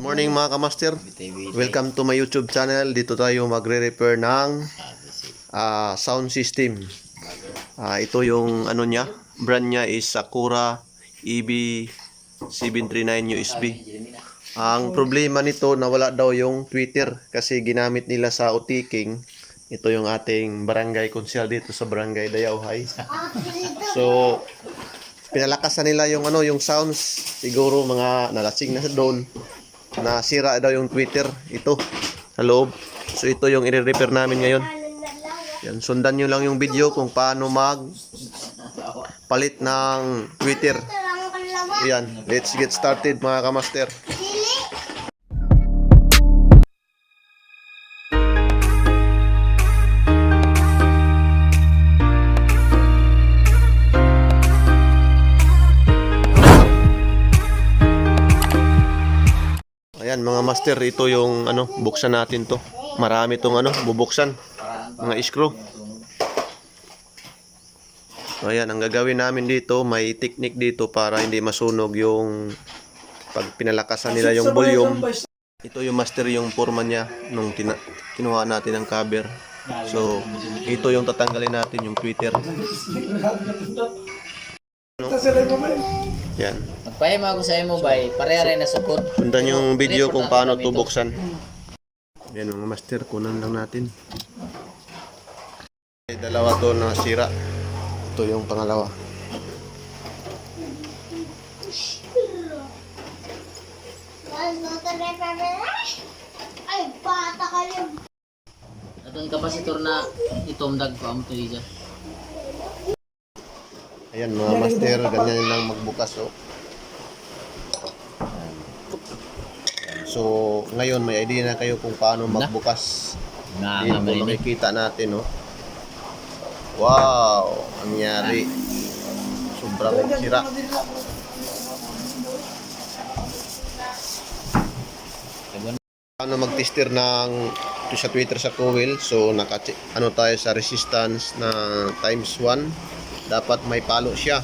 Morning mga kamaster. Welcome to my YouTube channel. Dito tayo magre-repair ng sound system. Ito yung ano niya. Brand niya is Sakura EB739 USB. Ang problema nito, nawala daw yung tweeter kasi ginamit nila sa utiking. Ito yung ating barangay konsyal dito sa barangay Dayauhay. So pinalakasan nila yung yung sounds. Siguro mga nalasing na sa doon. Nasira daw yung tweeter ito sa loob. So ito yung i-repair namin ngayon. Yan, sundan nyo lang yung video kung paano mag palit ng tweeter. Yan, let's get started mga kamaster. Ayan mga master, ito yung buksan natin to. Marami tong bubuksan, mga screw. So ayan, ang gagawin namin dito, may technique dito para hindi masunog yung pag pinalakasan nila yung volume. Ito yung master, yung forma niya nung kinuha natin ang cover. So ito yung tatanggalin natin yung tweeter. Yan. Magpahima ako sa imo bay, pareha rin na sukot. Sundan yung video kung paano ito buksan. Yan mga master, kunan lang natin. Dalawa to na sira. Ito yung pangalawa. Ay, bata ka lang. Atong kapasitor na itomdag ko ang tuliza. Ayan mga master, ganyan lang magbukas oh. So ngayon may idea na kayo kung paano magbukas. Dito makikita natin oh. Wow, ang nangyari. Sobrang sira. Paano mag-tester ng sa tweeter sa coil? So tayo sa resistance na times 1. Dapat may palo siya.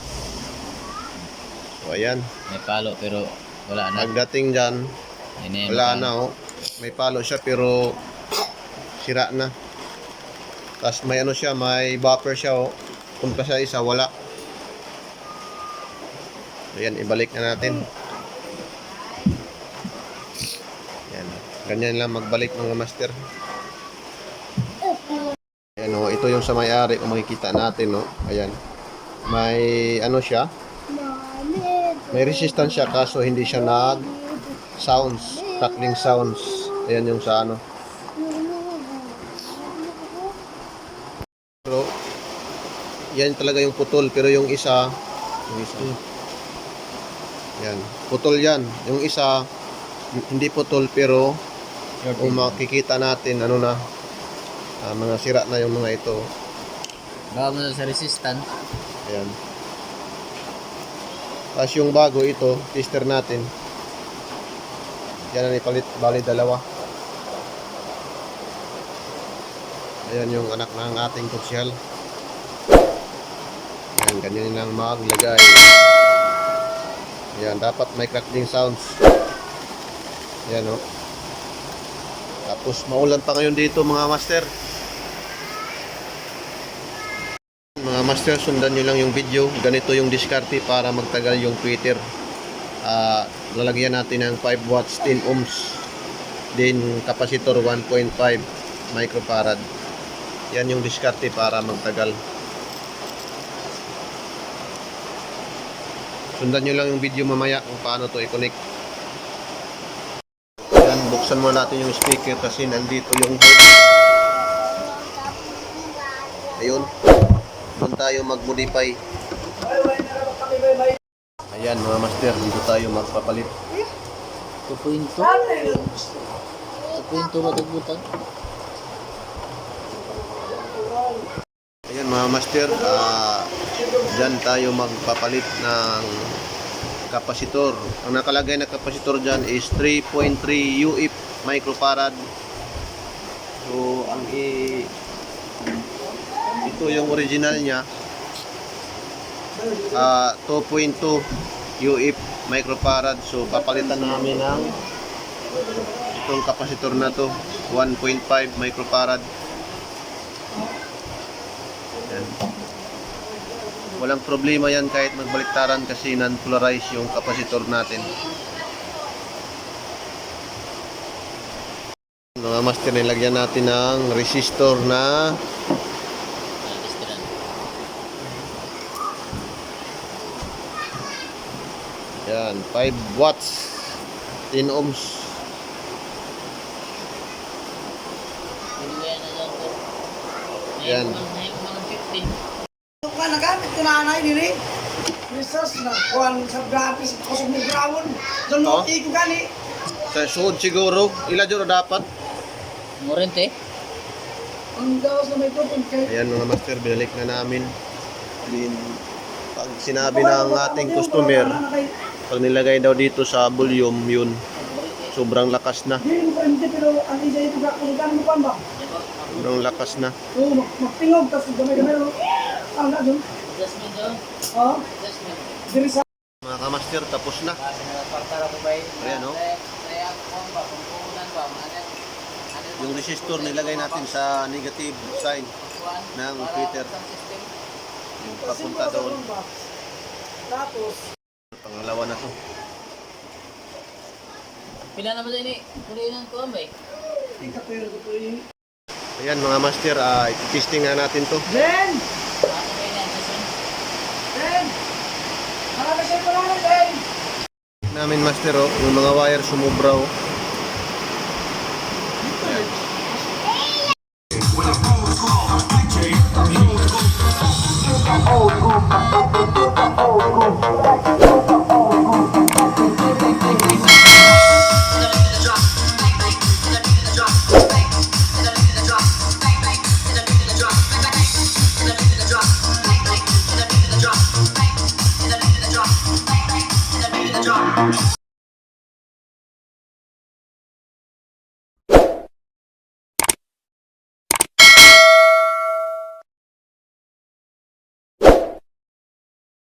So ayan. May palo pero wala na. Pagdating dyan, wala na oh. May palo siya pero sira na. Tapos may siya, may buffer siya oh. Kung pa siya isa, wala. Ayan, ibalik na natin. Ayan. Ganyan lang magbalik mga master. Ayan oh, ito yung sa may-ari kung makikita natin oh. Ayan. May siya. May resistance siya kaso hindi siya sounds, crackling sounds. Ayan yung sa Pero yan talaga yung putol, pero yung isa yan, putol yan. Yung isa hindi putol pero kung makikita natin mga sira na yung mga ito. Bago mo sa resistant. Ayan. Tapos yung bago ito, tester natin. Yan ang ipalit, bali dalawa. Ayan yung anak ng ating konsyal. Ayan, ganyan lang maglagay. Ayan, dapat may crackling sounds. Ayan o. Tapos maulan pa ngayon dito mga master. Mga master, sundan nyo lang yung video. Ganito yung diskarte para magtagal yung tweeter. Lalagyan natin ng 5 watts 10 ohms. Then capacitor 1.5 microfarad. Yan yung diskarte para magtagal. Sundan nyo lang yung video mamaya kung paano to i-connect. Yan, buksan mo natin yung speaker kasi nandito yung head. Ayun. Doon tayo mag-modify. Ayan mga master, dito tayo magpapalit. Tupuinto matagbutan. Ayan mga master, dyan tayo magpapalit ng kapasitor. Ang nakalagay na kapasitor dyan is 3.3 UF microfarad. So ito yung original niya, 2.2 UF microfarad. So papalitan namin ng Itong kapasitor na to, 1.5 microfarad. Yan. Walang problema yan kahit magbaliktaran kasi non-polarized yung kapasitor natin. Mga master, nilagyan natin ng resistor na yan, 5 watts, 10 ohms. Yan. Ka nagamit ko na anay diri. Resource na kuan sa gratis kusog mo grawon. Oh. Dalo ko gani. Sa suod siguro, ila jud dapat. Morente. Ang daos na may tutong kay. Ayan mga master, binalik na namin. Pag sinabi ng ating customer, pag nilagay daw dito sa volume, yun, sobrang lakas na. Dili mo pwede pero ang isa ito ga kung gani mo ba? Sobrang lakas na. Oo, magtingog tas gamay-gamay ro. Ang na dun. Adjustment daw. Oh, Adjustment. diri sa Mga kamaster, tapos na. Para ko ba? Ayan, no? Kaya ko ba kung kunan ba Yung resistor nilagay natin sa negative sign ng tweeter. Yung papunta doon. Tapos Pangalawa na to. Pila na ba din kulinan ko ambay? ika pero ko ini. Ayan mga master, testing na natin to. Ben, Ano ba yan adjustment? Ben. Para sa ko lang Ben. Namin master, oh, yung mga wire sumubra, oh. Drop.